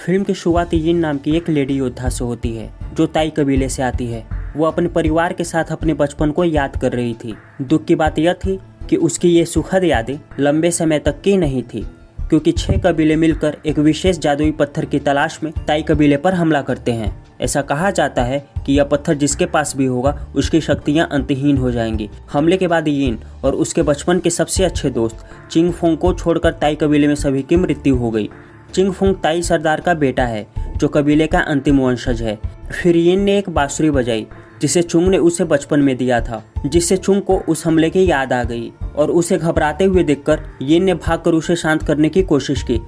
Film की शुरुआत यिन नाम की एक लेडी योद्धा से होती है जो ताई कबीले से आती है। वो अपने परिवार के साथ अपने बचपन को याद कर रही थी। दुख की बात यह थी कि उसकी ये सुखद यादें लंबे समय तक की नहीं थी, क्योंकि 6 कबीले मिलकर एक विशेष जादुई पत्थर की तलाश में ताई कबीले पर हमला करते हैं। ऐसा कहा जाता है कि यह पत्थर जिसके पास भी होगा उसकी शक्तियां अंतहीन हो जाएंगी। हमले के बाद यिन और उसके बचपन के सबसे अच्छे दोस्त चिंगफोंग को छोड़कर ताई कबीले में सभी की मृत्यु हो गई। चिंगफोंग ताई सरदार का बेटा है जो कबीले का अंतिम वंशज है। फिर यिन ने एक बांसुरी बजाई जिसे चुंग ने उसे बचपन में दिया था, जिससे चुंग को उस हमले की याद आ गई और उसे घबराते हुए देखकर यिन ने भागकर उसे शांत करने की कोशिश की।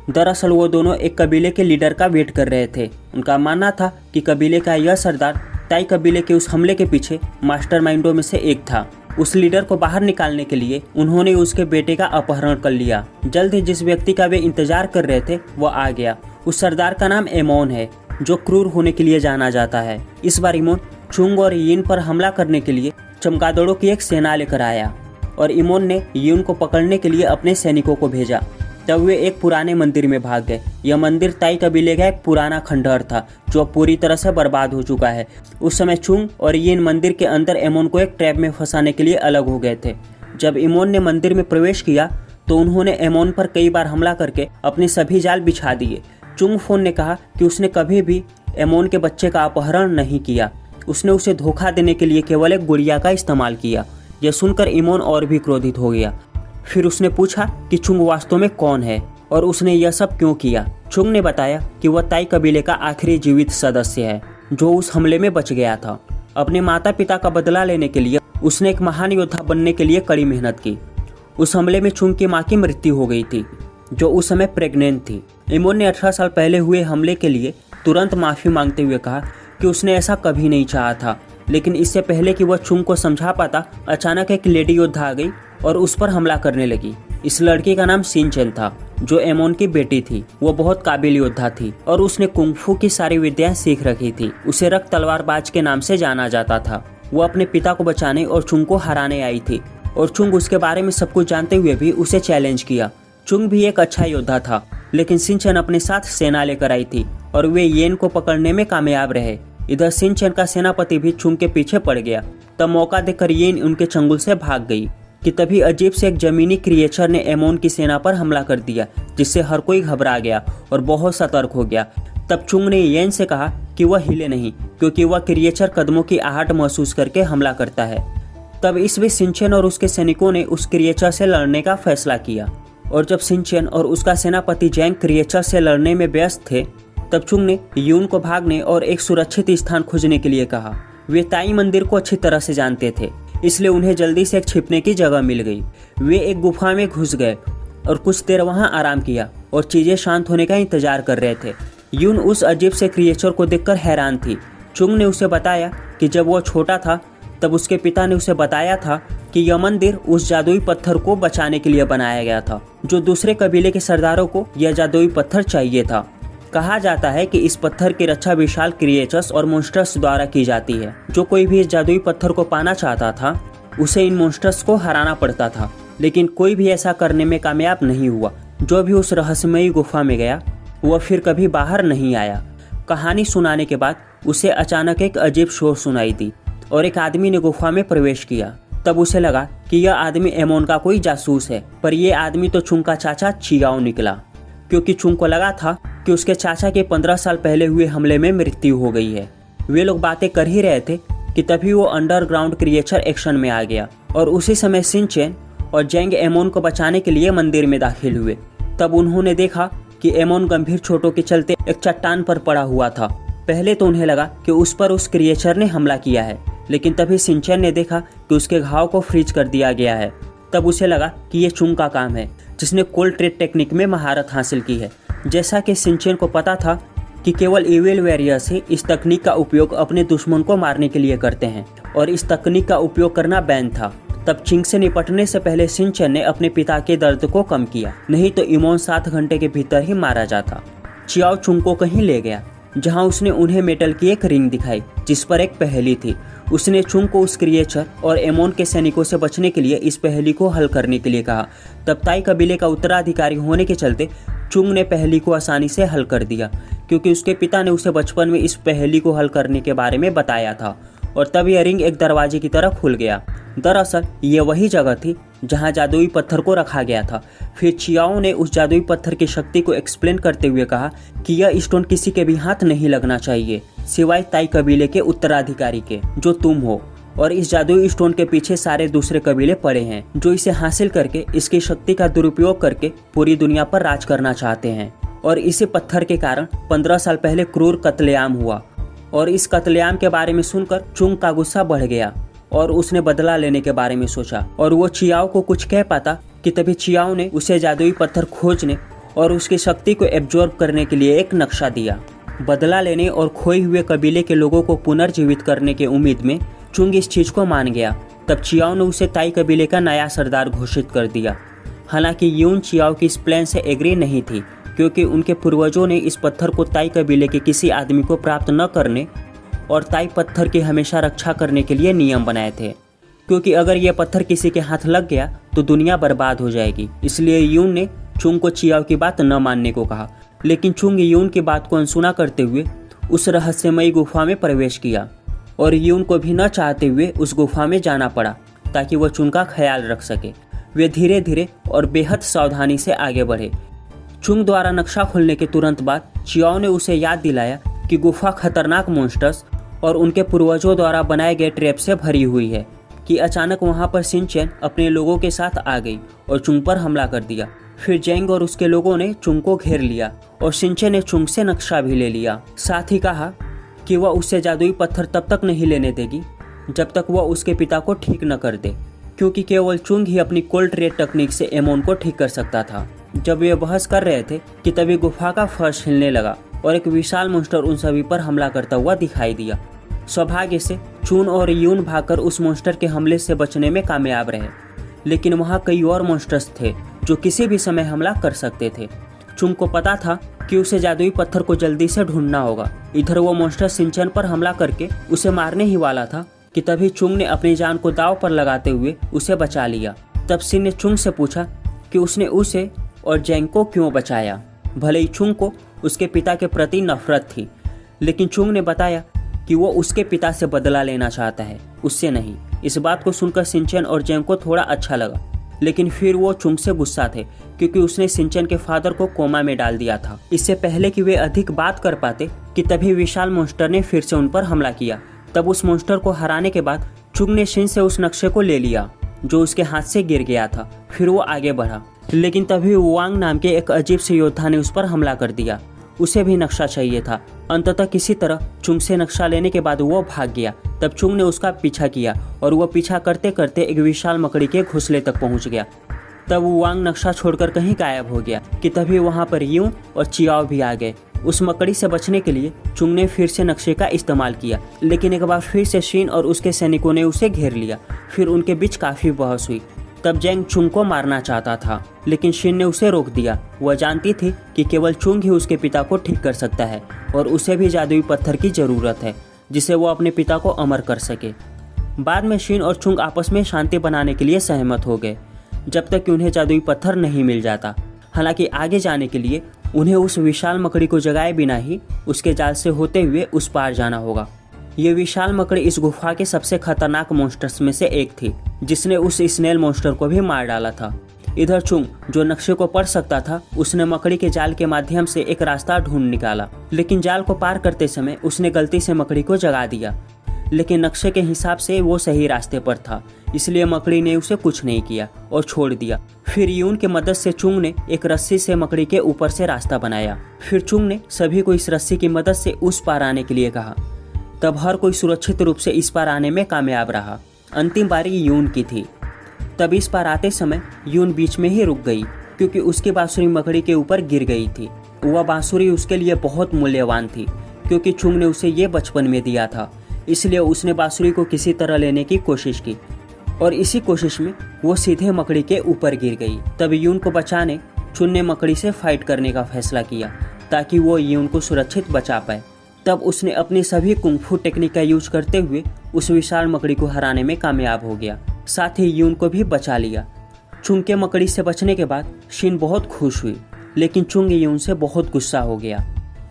दरअसल वो दोनों एक कबीले के लीडर का वेट कर रहे थे। उनका मानना था कि कबीले का यह सरदार ताई कबीले के उस हमले के पीछे मास्टरमाइंडों में से एक था। उस लीडर को बाहर निकालने के लिए उन्होंने उसके बेटे का अपहरण कर लिया। जल्द ही जिस व्यक्ति का वे इंतजार कर रहे थे वो आ गया। उस सरदार का नाम एमोन है, जो क्रूर होने के लिए जाना जाता है। इस बार इमोन चुंग और यिन पर हमला करने के लिए चमगादड़ों की एक सेना लेकर आया और इमोन ने यिन को पकड़ने के लिए अपने सैनिकों को भेजा। तब वे एक पुराने मंदिर में भाग गए। यह मंदिर ताई कबीले का एक पुराना खंडहर था जो पूरी तरह से बर्बाद हो चुका है। उस समय चुंग और यिन मंदिर के अंदर एमोन को एक ट्रैप में फंसाने के लिए अलग हो गए थे। जब इमोन ने मंदिर में प्रवेश किया तो उन्होंने एमोन पर कई बार हमला करके अपने सभी जाल बिछा दिए। चुंगफोन ने कहा कि उसने कभी भी एमोन के बच्चे का अपहरण नहीं किया, उसने उसे धोखा देने के लिए केवल एक गुड़िया का इस्तेमाल किया। यह सुनकर इमोन और भी क्रोधित हो गया। फिर उसने पूछा कि चुंग वास्तव में कौन है और उसने यह सब क्यों किया। चुंग ने बताया कि वह ताई कबीले का आखिरी जीवित सदस्य है जो उस हमले में बच गया था। अपने माता पिता का बदला लेने के लिए उसने एक महान योद्धा बनने के लिए कड़ी मेहनत की। उस हमले में चुंग की माँ की मृत्यु हो गई थी, जो उस समय प्रेग्नेंट थी। इमोन ने 18 साल पहले हुए हमले के लिए तुरंत माफ़ी मांगते हुए कहा कि उसने ऐसा कभी नहीं चाहा था, लेकिन इससे पहले कि वह चुंग को समझा पाता, अचानक एक लेडी योद्धा आ गई और उस पर हमला करने लगी। इस लड़की का नाम सिंचन था, जो एमोन की बेटी थी। वो बहुत काबिल योद्धा थी और उसने कुंगफू की सारी विद्याएं सीख रखी थी। उसे रक्त तलवारबाज के नाम से जाना जाता था। वो अपने पिता को बचाने और चुंग को हराने आई थी और चुंग उसके बारे में सब कुछ जानते हुए भी उसे चैलेंज किया। चुंग भी एक अच्छा योद्धा था, लेकिन सिंचन अपने साथ सेना लेकर आई थी और वे येन को पकड़ने में कामयाब रहे। इधर सिंचन का सेनापति भी चुंग के पीछे पड़ गया। तब मौका देकर येन उनके चंगुल से भाग गई कि तभी अजीब से एक जमीनी क्रिएचर ने एमोन की सेना पर हमला कर दिया, जिससे हर कोई घबरा गया और बहुत सतर्क हो गया। तब चुंग ने येन से कहा कि वह हिले नहीं, क्योंकि वह क्रिएचर कदमों की आहट महसूस करके हमला करता है। तब इस बीच सिंचन और उसके सैनिकों ने उस क्रिएचर से लड़ने का फैसला किया और जब सिंचन और उसका सेनापति जैंग क्रिएचर से लड़ने में व्यस्त थे, तब चुंग ने यिन को भागने और एक सुरक्षित स्थान खोजने के लिए कहा। वे ताई मंदिर को अच्छी तरह से जानते थे, इसलिए उन्हें जल्दी से एक छिपने की जगह मिल गई। वे एक गुफा में घुस गए और कुछ देर वहां आराम किया और चीजें शांत होने का इंतजार कर रहे थे। यिन उस अजीब से क्रिएचर को देखकर हैरान थी। चुंग ने उसे बताया कि जब वह छोटा था तब उसके पिता ने उसे बताया था कि यह मंदिर उस जादुई पत्थर को बचाने के लिए बनाया गया था, जो दूसरे कबीले के सरदारों को यह जादुई पत्थर चाहिए था। कहा जाता है कि इस पत्थर की रक्षा विशाल क्रिएचर्स और मॉन्स्टर्स द्वारा की जाती है। जो कोई भी इस जादुई पत्थर को पाना चाहता था उसे इन मॉन्स्टर्स को हराना पड़ता था, लेकिन कोई भी ऐसा करने में कामयाब नहीं हुआ। जो भी उस रहस्यमयी गुफा में गया वह फिर कभी बाहर नहीं आया। कहानी सुनाने के बाद उसे अचानक एक अजीब शोर सुनाई दी और एक आदमी ने गुफा में प्रवेश किया। तब उसे लगा कि यह आदमी एमोन का कोई जासूस है, पर यह आदमी तो चुंग का चाचा चियाओ निकला, क्योंकि चुंग को लगा था कि उसके चाचा के 15 साल पहले हुए हमले में मृत्यु हो गई है। वे लोग बातें कर ही रहे थे कि तभी वो अंडरग्राउंड क्रिएचर एक्शन में आ गया और उसी समय सिंचन और जैंग एमोन को बचाने के लिए मंदिर में दाखिल हुए। तब उन्होंने देखा कि एमोन गंभीर चोटों के चलते एक चट्टान पर पड़ा हुआ था। पहले तो उन्हें लगा कि उस पर उस क्रिएचर ने हमला किया है, लेकिन तभी सिंचन ने देखा कि उसके घाव को फ्रीज कर दिया गया है। तब उसे लगा कि ये चुंग का काम है, जिसने कोल्ड ट्रेड टेक्निक में महारत हासिल की है। जैसा कि सिंचन को पता था कि केवल इविल वॉरियर्स ही इस तकनीक का उपयोग अपने दुश्मन को मारने के लिए करते हैं और इस तकनीक का उपयोग करना बैन था। तब चिंग से निपटने से पहले सिंचन ने अपने पिता के दर्द को कम किया, नहीं तो इमोन 7 घंटे के भीतर ही मारा जाता। चियाओ चुंग को कहीं ले गया, जहां उसने उन्हें मेटल की एक रिंग दिखाई जिस पर एक पहेली थी। उसने चुंग को उस क्रिएचर और एमोन के सैनिकों से बचने के लिए इस पहेली को हल करने के लिए कहा। तब ताई कबीले का उत्तराधिकारी होने के चलते चुंग ने पहेली को आसानी से हल कर दिया क्योंकि उसके पिता ने उसे बचपन में इस पहेली को हल करने के बारे में बताया था और तब यह रिंग एक दरवाजे की तरह खुल गया। दरअसल ये वही जगह थी जहां जादुई पत्थर को रखा गया था। फिर चियाओ ने उस जादुई पत्थर की शक्ति को एक्सप्लेन करते हुए कहा कि यह स्टोन किसी के भी हाथ नहीं लगना चाहिए सिवाय ताई कबीले के उत्तराधिकारी के, जो तुम हो। और इस जादुई स्टोन के पीछे सारे दूसरे कबीले पड़े हैं जो इसे हासिल करके इसकी शक्ति का दुरुपयोग करके पूरी दुनिया पर राज करना चाहते हैं। और इसी पत्थर के कारण 15 साल पहले क्रूर कत्लेआम हुआ और इस कत्लेआम के बारे में सुनकर चुंग का गुस्सा बढ़ गया और उसने बदला लेने के बारे में सोचा और वो चियाओ को कुछ कह पाता कि तभी चियाओ ने उसे जादुई पत्थर खोजने और उसकी शक्ति को एब्जॉर्ब करने के लिए एक नक्शा दिया। बदला लेने और खोए हुए कबीले के लोगों को पुनर्जीवित करने के उम्मीद में चुंग इस चीज को मान गया। तब चियाओ ने उसे ताई कबीले का नया सरदार घोषित कर दिया। हालांकि यून चियाओ की इस प्लान से एग्री नहीं थी क्योंकि उनके पूर्वजों ने इस पत्थर को ताई कबीले के किसी आदमी को प्राप्त न करने और ताई पत्थर की हमेशा रक्षा करने के लिए नियम बनाए थे, क्योंकि अगर यह पत्थर किसी के हाथ लग गया तो दुनिया बर्बाद हो जाएगी। इसलिए यून ने चुंग को चियाओ की बात न मानने को कहा, लेकिन चुंग यून की बात को अनसुना करते हुए उस रहस्यमयी गुफा में प्रवेश किया और यून को भी न चाहते हुए उस गुफा में जाना पड़ा ताकि वह चुंग का ख्याल रख सके। वे धीरे धीरे और बेहद सावधानी से आगे बढ़े। चुंग द्वारा नक्शा खोलने के तुरंत बाद चियाओ ने उसे याद दिलाया कि गुफा खतरनाक मॉन्स्टर्स और उनके पूर्वजों द्वारा बनाए गए ट्रैप से भरी हुई है कि अचानक वहां पर शिनचैन अपने लोगों के साथ आ गई और चुंग पर हमला कर दिया। फिर जेंग और उसके लोगों ने चुंग को घेर लिया और शिनचैन ने चुंग से नक्शा भी ले लिया। साथ ही कहा कि वह उससे जादुई पत्थर तब तक नहीं लेने देगी जब तक वह उसके पिता को ठीक न कर दे, क्योंकि केवल चुंग ही अपनी कोल्ड रेड तकनीक से एमोन को ठीक कर सकता था। जब वे बहस कर रहे थे कि तभी गुफा का फर्श हिलने लगा और एक विशाल मॉन्स्टर उन सभी पर हमला करता हुआ दिखाई दिया। सौभाग्य से चुन और यून भागकर उस मॉन्स्टर के हमले से बचने में कामयाब रहे, लेकिन वहाँ कई और मॉन्स्टर्स थे जो किसी भी समय हमला कर सकते थे। चुंग को पता था कि उसे जादुई पत्थर को जल्दी से ढूंढना होगा। इधर वो मॉन्स्टर शिनचैन पर हमला करके उसे मारने ही वाला था कि तभी चुंग ने अपनी जान को दांव पर लगाते हुए उसे बचा लिया। तब शिन ने चुंग से पूछा कि उसने उसे और जेंग को क्यों बचाया। भले ही चुंग को उसके पिता के प्रति नफरत थी, लेकिन चुंग ने बताया कि वो उसके पिता से बदला लेना चाहता है, उससे नहीं। इस बात को सुनकर शिनचैन और जेंग को थोड़ा अच्छा लगा, लेकिन फिर वो चुंग से गुस्सा थे क्योंकि उसने शिनचैन के फादर को कोमा में डाल दिया था। इससे पहले कि वे अधिक बात कर पाते कि तभी विशाल मॉन्स्टर ने फिर से उन पर हमला किया। तब उस मॉन्स्टर को हराने के बाद चुंग ने शिन से उस नक्शे को ले लिया जो उसके हाथ से गिर गया था। फिर वो आगे बढ़ा, लेकिन तभी वांग नाम के एक अजीब से योद्धा ने उस पर हमला कर दिया। उसे भी नक्शा चाहिए था। अंततः किसी तरह चुंग से नक्शा लेने के बाद वो भाग गया। तब चुंग ने उसका पीछा किया और वह पीछा करते करते एक विशाल मकड़ी के घोंसले तक पहुंच गया। तब वांग नक्शा छोड़कर कहीं गायब हो गया कि तभी वहां पर यूं और चियाओ भी आ गए। उस मकड़ी से बचने के लिए चुंग ने फिर से नक्शे का इस्तेमाल किया, लेकिन एक बार फिर से शिन और उसके सैनिकों ने उसे घेर लिया। फिर उनके बीच काफी बहस हुई। तब जेंग चुंग को मारना चाहता था, लेकिन शिन ने उसे रोक दिया। वह जानती थी कि केवल चुंग ही उसके पिता को ठीक कर सकता है और उसे भी जादुई पत्थर की जरूरत है जिसे वो अपने पिता को अमर कर सके। बाद में शिन और चुंग आपस में शांति बनाने के लिए सहमत हो गए जब तक कि उन्हें जादुई पत्थर नहीं मिल जाता। हालांकि आगे जाने के लिए उन्हें उस विशाल मकड़ी को जगाए बिना ही उसके जाल से होते हुए उस पार जाना होगा। ये विशाल मकड़ी इस गुफा के सबसे खतरनाक मॉन्स्टर्स में से एक थी जिसने उस स्नेल मॉन्स्टर को भी मार डाला था। इधर चुंग जो नक्शे को पढ़ सकता था, उसने मकड़ी के जाल के माध्यम से एक रास्ता ढूंढ निकाला, लेकिन जाल को पार करते समय उसने गलती से मकड़ी को जगा दिया। लेकिन नक्शे के हिसाब से वो सही रास्ते पर था, इसलिए मकड़ी ने उसे कुछ नहीं किया और छोड़ दिया। फिर यून की मदद से चुंग ने एक रस्सी से मकड़ी के ऊपर से रास्ता बनाया। फिर चुंग ने सभी को इस रस्सी की मदद से उस पार आने के लिए कहा। तब हर कोई सुरक्षित रूप से इस पार आने में कामयाब रहा। अंतिम बारी यून की थी। तब इस पार आते समय यून बीच में ही रुक गई क्योंकि उसकी बांसुरी मकड़ी के ऊपर गिर गई थी। वह बांसुरी उसके लिए बहुत मूल्यवान थी क्योंकि चुंग ने उसे ये बचपन में दिया था, इसलिए उसने बांसुरी को किसी तरह लेने की कोशिश की और इसी कोशिश में वो सीधे मकड़ी के ऊपर गिर गई। तब यून को बचाने चुन ने मकड़ी से फाइट करने का फैसला किया ताकि वो यून को सुरक्षित बचा पाए। तब उसने अपनी सभी कुंग-फू टेक्निक का यूज करते हुए उस विशाल मकड़ी को हराने में कामयाब हो गया, साथ ही यून को भी बचा लिया। चुंग के मकड़ी से बचने के बाद शिन बहुत खुश हुई लेकिन चुंग यून से बहुत गुस्सा हो गया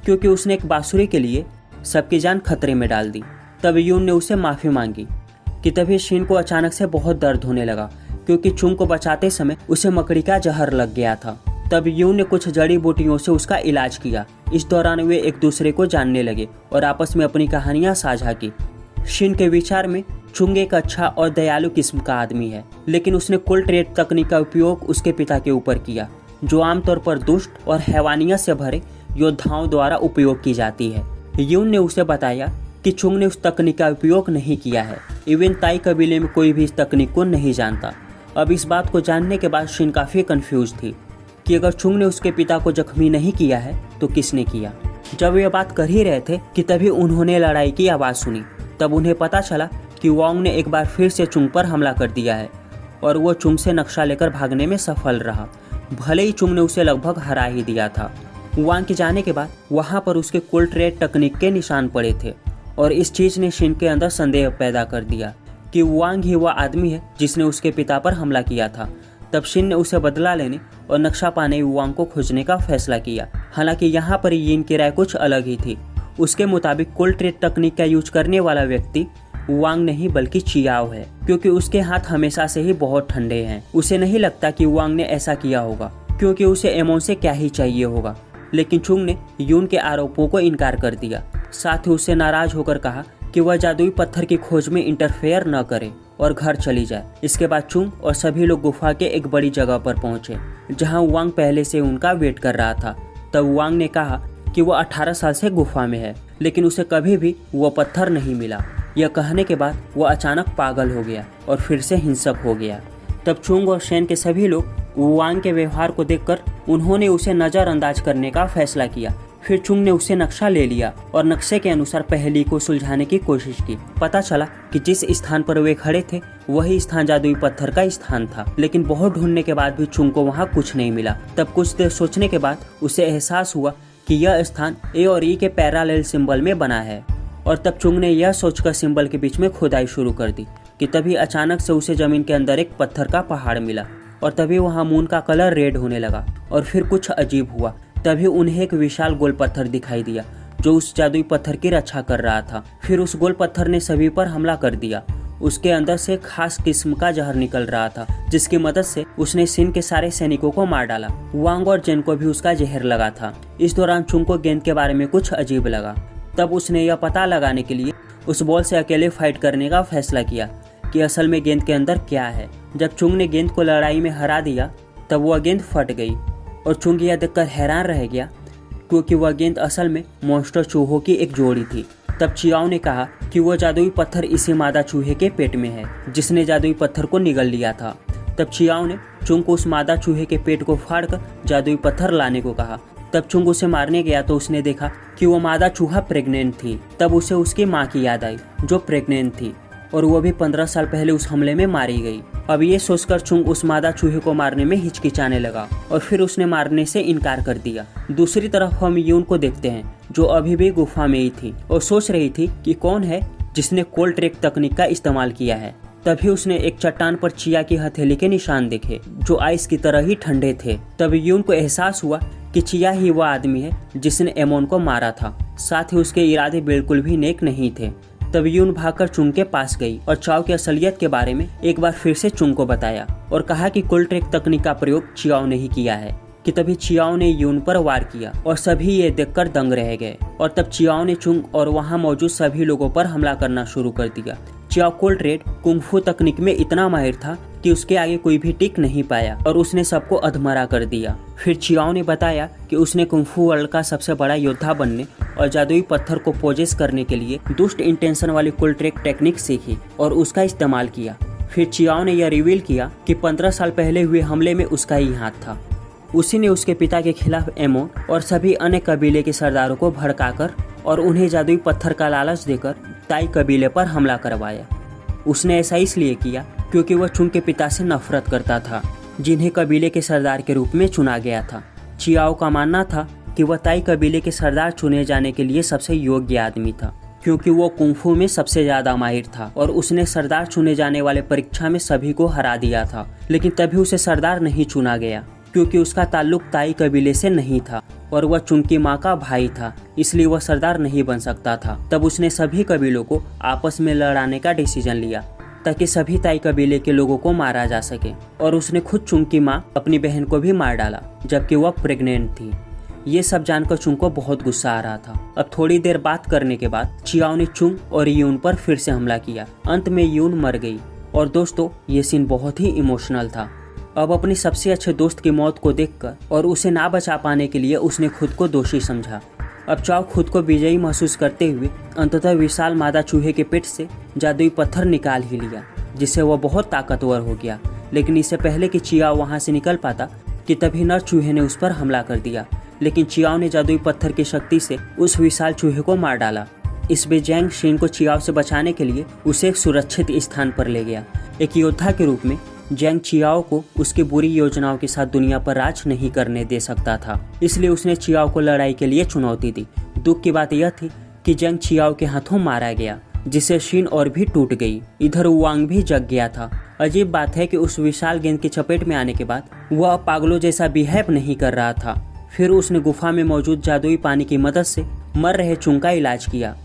क्योंकि उसने एक बांसुरी के लिए सबकी जान खतरे में डाल दी। तब यून ने उसे माफ़ी मांगी कि तभी शिन को अचानक से बहुत दर्द होने लगा क्योंकि चुंग को बचाते समय उसे मकड़ी का जहर लग गया था। तब यून ने कुछ जड़ी बूटियों से उसका इलाज किया। इस दौरान वे एक दूसरे को जानने लगे और आपस में अपनी कहानियां साझा की। शिन के विचार में चुंग एक अच्छा और दयालु किस्म का आदमी है, लेकिन उसने कोल्ड रेड तकनीक का उपयोग उसके पिता के ऊपर किया, जो आमतौर पर दुष्ट और हैवानियत से भरे योद्धाओं द्वारा उपयोग की जाती है। यून ने उसे बताया कि चुंग ने उस तकनीक का उपयोग नहीं किया है। इवन ताई कबीले में कोई भी इस तकनीक को नहीं जानता। अब इस बात को जानने के बाद शिन काफ़ी कंफ्यूज थी कि अगर चुंग ने उसके पिता को जख्मी नहीं किया है तो किसने किया। जब वे बात कर ही रहे थे कि तभी उन्होंने लड़ाई की आवाज़ सुनी। तब उन्हें पता चला कि वांग ने एक बार फिर से चुंग पर हमला कर दिया है और वो चुंग से नक्शा लेकर भागने में सफल रहा। भले ही चुंग ने उसे लगभग हरा ही दिया था। वांग के जाने के बाद वहाँ पर उसके कोल्ड रेड तकनीक के निशान पड़े थे और इस चीज़ ने शिन के अंदर संदेह पैदा कर दिया कि वांग ही वह आदमी है जिसने उसके पिता पर हमला किया था। तब शिन ने उसे बदला लेने और नक्शा पाने वांग को खोजने का फैसला किया। हालांकि यहाँ पर यिन की राय कुछ अलग ही थी। उसके मुताबिक कोल्ड रेड तकनीक का यूज करने वाला व्यक्ति वांग नहीं बल्कि चियाओ है, क्योंकि उसके हाथ हमेशा से ही बहुत ठंडे हैं। उसे नहीं लगता कि वांग ने ऐसा किया होगा क्योंकि उसे एमोन से क्या ही चाहिए होगा। लेकिन चुंग ने यून के आरोपों को इनकार कर दिया। साथ ही उससे नाराज होकर कहा कि वह जादुई पत्थर की खोज में इंटरफेयर न करे और घर चली जाए। इसके बाद चुंग और सभी लोग गुफा के एक बड़ी जगह पर पहुंचे जहां वांग पहले से उनका वेट कर रहा था। तब वांग ने कहा कि वह 18 साल से गुफा में है, लेकिन उसे कभी भी वो पत्थर नहीं मिला। यह कहने के बाद वह अचानक पागल हो गया और फिर से हिंसक हो गया। तब चुंग और शेन के सभी लोग वांग के व्यवहार को देखकर उन्होंने उसे नज़रअंदाज करने का फैसला किया। फिर चुंग ने उससे नक्शा ले लिया और नक्शे के अनुसार पहेली को सुलझाने की कोशिश की। पता चला कि जिस स्थान पर वे खड़े थे वही स्थान जादुई पत्थर का स्थान था, लेकिन बहुत ढूंढने के बाद भी चुंग को वहाँ कुछ नहीं मिला। तब कुछ देर सोचने के बाद उसे एहसास हुआ कि यह स्थान ए और ई के पैरेलल सिंबल में बना है और तब चुंग ने यह सोचकर सिंबल के बीच में खुदाई शुरू कर दी कि तभी अचानक से उसे जमीन के अंदर एक पत्थर का पहाड़ मिला और तभी वहाँ मून का कलर रेड होने लगा। और फिर कुछ अजीब हुआ। तभी उन्हें एक विशाल गोल पत्थर दिखाई दिया जो उस जादुई पत्थर की रक्षा कर रहा था। फिर उस गोल पत्थर ने सभी पर हमला कर दिया। उसके अंदर से खास किस्म का जहर निकल रहा था जिसकी मदद से उसने सिन के सारे सैनिकों को मार डाला। वांग और जेन को भी उसका जहर लगा था। इस दौरान चुंग को गेंद के बारे में कुछ अजीब लगा। तब उसने यह पता लगाने के लिए उस बॉल से अकेले फाइट करने का फैसला किया कि असल में गेंद के अंदर क्या है। जब चुंग ने गेंद को लड़ाई में हरा दिया तब वह गेंद फट गई और चुंग यह देखकर हैरान रह गया क्योंकि वह गेंद असल में मॉन्स्टर चूहों की एक जोड़ी थी। तब चियाओ ने कहा कि वह जादुई पत्थर इसी मादा चूहे के पेट में है जिसने जादुई पत्थर को निगल लिया था। तब चियाओ ने चुंग को उस मादा चूहे के पेट को फाड़कर जादुई पत्थर लाने को कहा। तब चुंग उसे मारने गया तो उसने देखा कि वो मादा चूहा प्रेग्नेंट थी। तब उसे उसकी माँ की याद आई जो प्रेग्नेंट थी और वो भी 15 साल पहले उस हमले में मारी गई। अब ये सोचकर चुंग उस मादा चूहे को मारने में हिचकिचाने लगा और फिर उसने मारने से इनकार कर दिया। दूसरी तरफ हम यून को देखते हैं जो अभी भी गुफा में ही थी और सोच रही थी कि कौन है जिसने कोल्ड ट्रेक तकनीक का इस्तेमाल किया है। तभी उसने एक चट्टान पर चिया की हथेली के निशान देखे जो आइस की तरह ही ठंडे थे। तब यून को एहसास हुआ कि चिया ही वह आदमी है जिसने एमोन को मारा था। साथ ही उसके इरादे बिल्कुल भी नेक नहीं थे। तब यून भागकर चुंग के पास गई और चाओ की असलियत के बारे में एक बार फिर से चुंग को बताया और कहा कि कोल्ड ट्रेक तकनीक का प्रयोग चियाओ ने ही किया है। कि तभी चियाओ ने यून पर वार किया और सभी ये देखकर दंग रह गए और तब चियाओ ने चुंग और वहाँ मौजूद सभी लोगों पर हमला करना शुरू कर दिया। चियाओ कोल्ड रेड कुंफू तकनीक में इतना माहिर था कि उसके आगे कोई भी टिक नहीं पाया और उसने सबको अधमरा कर दिया। फिर चियाओ ने बताया कि उसने कुंफू वर्ल्ड का सबसे बड़ा योद्धा बनने और जादुई पत्थर को पोजेस करने के लिए दुष्ट इंटेंशन वाली कोल्ड ट्रेक टेक्निक सीखी और उसका इस्तेमाल किया। फिर चियाओ ने यह रिवील किया कि 15 साल पहले हुए हमले में उसका ही हाथ था। उसी ने उसके पिता के खिलाफ एमोन और सभी अन्य कबीले के सरदारों को भड़काकर और उन्हें जादुई पत्थर का लालच देकर ताई कबीले पर हमला करवाया। उसने ऐसा इसलिए किया क्योंकि वह चुंग के पिता से नफरत करता था जिन्हें कबीले के सरदार के रूप में चुना गया था। चियाओ का मानना था कि वह ताई कबीले के सरदार चुने जाने के लिए सबसे योग्य आदमी था क्योंकि वो कुंफू में सबसे ज्यादा माहिर था और उसने सरदार चुने जाने वाले परीक्षा में सभी को हरा दिया था। लेकिन तभी उसे सरदार नहीं चुना गया क्योंकि उसका ताल्लुक ताई कबीले से नहीं था और वह चुंग की माँ का भाई था, इसलिए वह सरदार नहीं बन सकता था। तब उसने सभी कबीलों को आपस में लड़ाने का डिसीजन लिया ताकि सभी ताई कबीले के लोगों को मारा जा सके, और उसने खुद चुंग की माँ अपनी बहन को भी मार डाला जबकि वह प्रेग्नेंट थी। ये सब जानकर चुंग को बहुत गुस्सा आ रहा था। अब थोड़ी देर बात करने के बाद चियाओ ने चुंग और यून पर फिर से हमला किया। अंत में यून मर गई। और दोस्तों, ये सीन बहुत ही इमोशनल था। अब अपने सबसे अच्छे दोस्त की मौत को देखकर और उसे ना बचा पाने के लिए उसने खुद को दोषी समझा। अब चाओ खुद को विजयी महसूस करते हुए अंततः विशाल मादा चूहे के पेट से जादुई पत्थर निकाल ही लिया, जिससे वह बहुत ताकतवर हो गया। लेकिन इससे पहले कि चियाओ वहां से निकल पाता कि तभी नर चूहे ने उस पर हमला कर दिया। लेकिन चियाओ ने जादुई पत्थर की शक्ति से उस विशाल चूहे को मार डाला। इस बीच जैंग शीन को चियाओ से बचाने के लिए उसे एक सुरक्षित स्थान पर ले गया। एक योद्धा के रूप में जैंग चियाओ को उसकी बुरी योजनाओं के साथ दुनिया पर राज नहीं करने दे सकता था, इसलिए उसने चियाओ को लड़ाई के लिए चुनौती दी। दुख की बात यह थी कि जैंग चियाओ के हाथों मारा गया, जिससे शीन और भी टूट गई। इधर वांग भी जग गया था। अजीब बात है कि उस विशाल गेंद की चपेट में आने के बाद वह पागलों जैसा बिहेव नहीं कर रहा था। फिर उसने गुफा में मौजूद जादुई पानी की मदद से मर रहे चुंग का इलाज किया।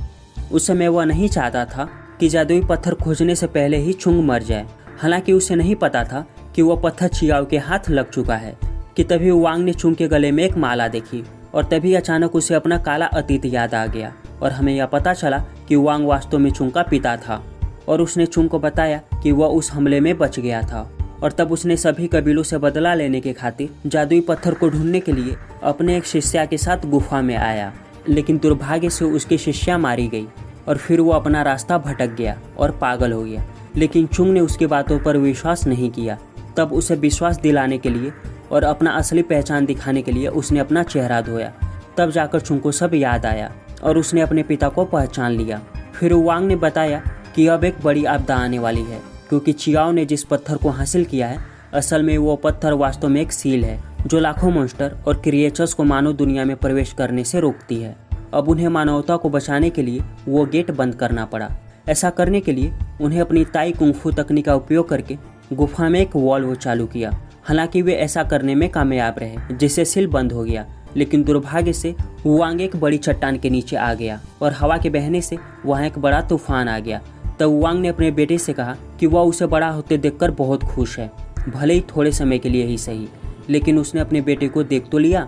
उस समय वह नहीं चाहता था कि जादुई पत्थर खोजने से पहले ही चुंग मर जाए। हालांकि उसे नहीं पता था कि वह पत्थर चियाओ के हाथ लग चुका है कि तभी वांग ने चुंग के गले में एक माला देखी, और तभी अचानक उसे अपना काला अतीत याद आ गया और हमें यह पता चला कि वांग वास्तव में चुंग का पिता था। और उसने चुंग को बताया कि वह उस हमले में बच गया था। और तब उसने सभी कबीलों से बदला लेने के खातिर जादुई पत्थर को ढूंढने के लिए अपने एक शिष्या के साथ गुफा में आया। लेकिन दुर्भाग्य से उसकी शिष्या मारी गई और फिर वो अपना रास्ता भटक गया और पागल हो गया। लेकिन चुंग ने उसकी बातों पर विश्वास नहीं किया। तब उसे विश्वास दिलाने के लिए और अपना असली पहचान दिखाने के लिए उसने अपना चेहरा धोया। तब जाकर चुंग को सब याद आया और उसने अपने पिता को पहचान लिया। फिर वांग ने बताया कि अब एक बड़ी आपदा आने वाली है, क्योंकि चियाओ ने जिस पत्थर को हासिल किया है असल में वो पत्थर वास्तव में एक सील है जो लाखों मॉन्स्टर और क्रिएचर्स को मानव दुनिया में प्रवेश करने से रोकती है। अब उन्हें मानवता को बचाने के लिए वो गेट बंद करना पड़ा। ऐसा करने के लिए उन्हें अपनी ताई कुंफू तकनीक का उपयोग करके गुफा में एक वॉल्व चालू किया। हालांकि वे ऐसा करने में कामयाब रहे, जिससे सील बंद हो गया। लेकिन दुर्भाग्य से वांग एक बड़ी चट्टान के नीचे आ गया और हवा के बहने से वहाँ एक बड़ा तूफान आ गया। तब वांग ने अपने बेटे से कहा कि वह उसे बड़ा होते देखकर बहुत खुश है, भले ही थोड़े समय के लिए ही सही, लेकिन उसने अपने बेटे को देख तो लिया।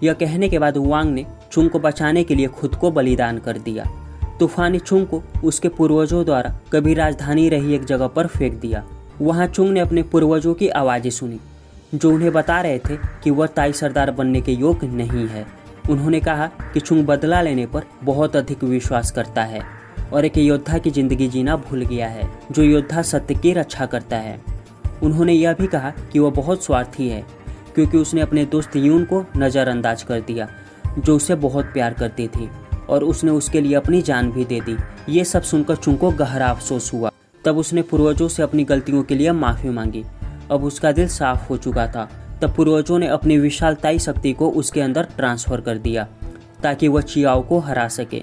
यह कहने के बाद वांग ने चुंग को बचाने के लिए खुद को बलिदान कर दिया। तूफानी चुंग को उसके पूर्वजों द्वारा कभी राजधानी रही एक जगह पर फेंक दिया। वहाँ चुंग ने अपने पूर्वजों की आवाज़ें सुनी जो उन्हें बता रहे थे कि वह ताई सरदार बनने के योग्य नहीं है। उन्होंने कहा कि चुंग बदला लेने पर बहुत अधिक विश्वास करता है और एक योद्धा की जिंदगी जीना भूल गया है, जो योद्धा सत्य की रक्षा करता है। उन्होंने यह भी कहा कि वह बहुत स्वार्थी है, क्योंकि उसने अपने दोस्त यून को नज़रअंदाज कर दिया, जो उसे बहुत प्यार करती थी, और उसने उसके लिए अपनी जान भी दे दी। ये सब सुनकर चुंग को गहरा अफसोस हुआ। तब उसने पूर्वजों से अपनी गलतियों के लिए माफ़ी मांगी। अब उसका दिल साफ हो चुका था। तब पूर्वजों ने अपनी विशाल ताई शक्ति को उसके अंदर ट्रांसफर कर दिया ताकि वह चियाओ को हरा सके।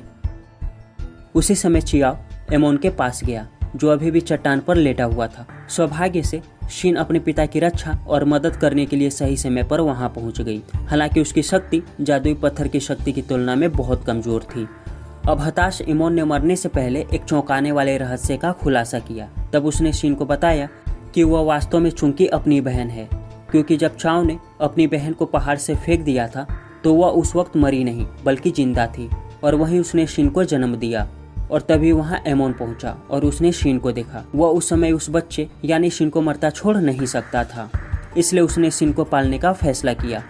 उसी समय चियाओ एमोन के पास गया, जो अभी भी चट्टान पर लेटा हुआ था। सौभाग्य से शीन अपने पिता की रक्षा और मदद करने के लिए सही समय पर वहां पहुंच गई। हालांकि उसकी शक्ति जादुई पत्थर की शक्ति की तुलना में बहुत कमजोर थी। अब हताश एमोन ने मरने से पहले एक चौंकाने वाले रहस्य का खुलासा किया। तब उसने शीन को बताया कि वह वास्तव में चुंग की अपनी बहन है, क्योंकि जब चाओ ने अपनी बहन को पहाड़ से फेंक दिया था तो वह उस वक्त मरी नहीं बल्कि जिंदा थी, और वहीं उसने शीन को जन्म दिया। और तभी वहां एमोन पहुंचा और उसने शीन को देखा। वह उस समय उस बच्चे यानी शीन को मरता छोड़ नहीं सकता था, इसलिए उसने शीन को पालने का फैसला किया।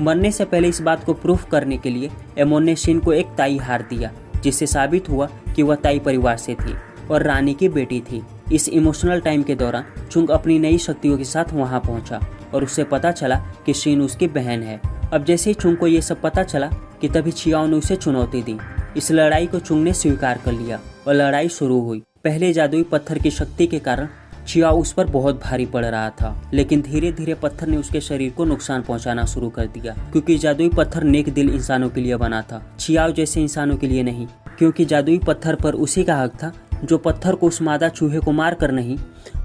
मरने से पहले इस बात को प्रूफ करने के लिए एमोन ने शीन को एक ताई हार दिया, जिससे साबित हुआ कि वह ताई परिवार से थी और रानी की बेटी थी। इस इमोशनल टाइम के दौरान चुंग अपनी नई शक्तियों के साथ वहां पहुंचा और उससे पता चला कि शीन उसकी बहन है। अब जैसे ही चुंग को ये सब पता चला कि तभी चियाओ ने उसे चुनौती दी। इस लड़ाई को चुंग ने स्वीकार कर लिया और लड़ाई शुरू हुई। पहले जादुई पत्थर की शक्ति के कारण चियाओ उस पर बहुत भारी पड़ रहा था, लेकिन धीरे धीरे पत्थर ने उसके शरीर को नुकसान पहुंचाना शुरू कर दिया, क्योंकि जादुई पत्थर नेक दिल इंसानों के लिए बना था, चियाओ जैसे इंसानों के लिए नहीं। क्योंकि जादुई पत्थर पर उसी का हक था जो पत्थर को उस मादा चूहे को मार कर नहीं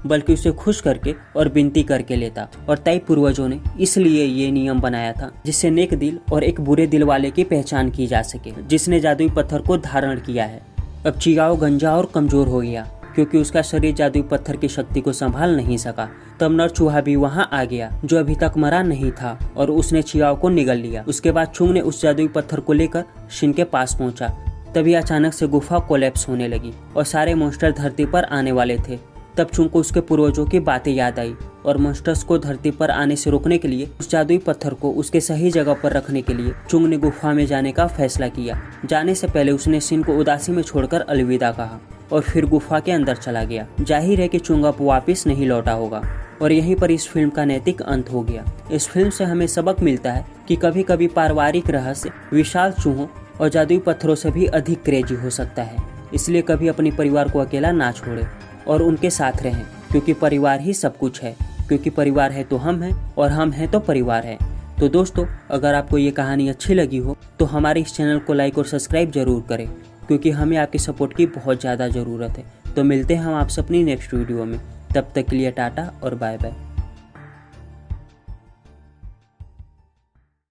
बल्कि उसे खुश करके और विनती करके लेता। और ताई पूर्वजों ने इसलिए ये नियम बनाया था जिससे नेक दिल और एक बुरे दिल वाले की पहचान की जा सके जिसने जादुई पत्थर को धारण किया है। अब चियाओ गंजा और कमजोर हो गया क्योंकि उसका शरीर जादुई पत्थर की शक्ति को संभाल नहीं सका। तब नर चूहा भी वहां आ गया जो अभी तक मरा नहीं था और उसने चियाओ को निगल लिया। उसके बाद चुंग ने उस जादुई पत्थर को लेकर शिन के पास पहुंचा। तभी अचानक से गुफा कोलैप्स होने लगी और सारे मॉन्स्टर धरती पर आने वाले थे। तब चुंग को उसके पूर्वजों की बातें याद आई और मॉन्स्टर्स को धरती पर आने से रोकने के लिए उस जादुई पत्थर को उसके सही जगह पर रखने के लिए चुंग ने गुफा में जाने का फैसला किया। जाने से पहले उसने शिन को उदासी में छोड़कर अलविदा कहा और फिर गुफा के अंदर चला गया। जाहिर है कि चुंग अब वापिस नहीं लौटा होगा और यहीं पर इस फिल्म का नैतिक अंत हो गया। इस फिल्म से हमें सबक मिलता है कि कभी कभी पारिवारिक रहस्य विशाल चूहों और जादुई पत्थरों से भी अधिक क्रेजी हो सकता है। इसलिए कभी अपने परिवार को अकेला ना छोड़े और उनके साथ रहें क्योंकि परिवार ही सब कुछ है। क्योंकि परिवार है तो हम हैं और हम हैं तो परिवार है। तो दोस्तों, अगर आपको ये कहानी अच्छी लगी हो तो हमारे इस चैनल को लाइक और सब्सक्राइब जरूर करें क्योंकि हमें आपकी सपोर्ट की बहुत ज़्यादा ज़रूरत है। तो मिलते हैं हम आपसे अपनी नेक्स्ट वीडियो में। तब तक के लिए टाटा और बाय बाय।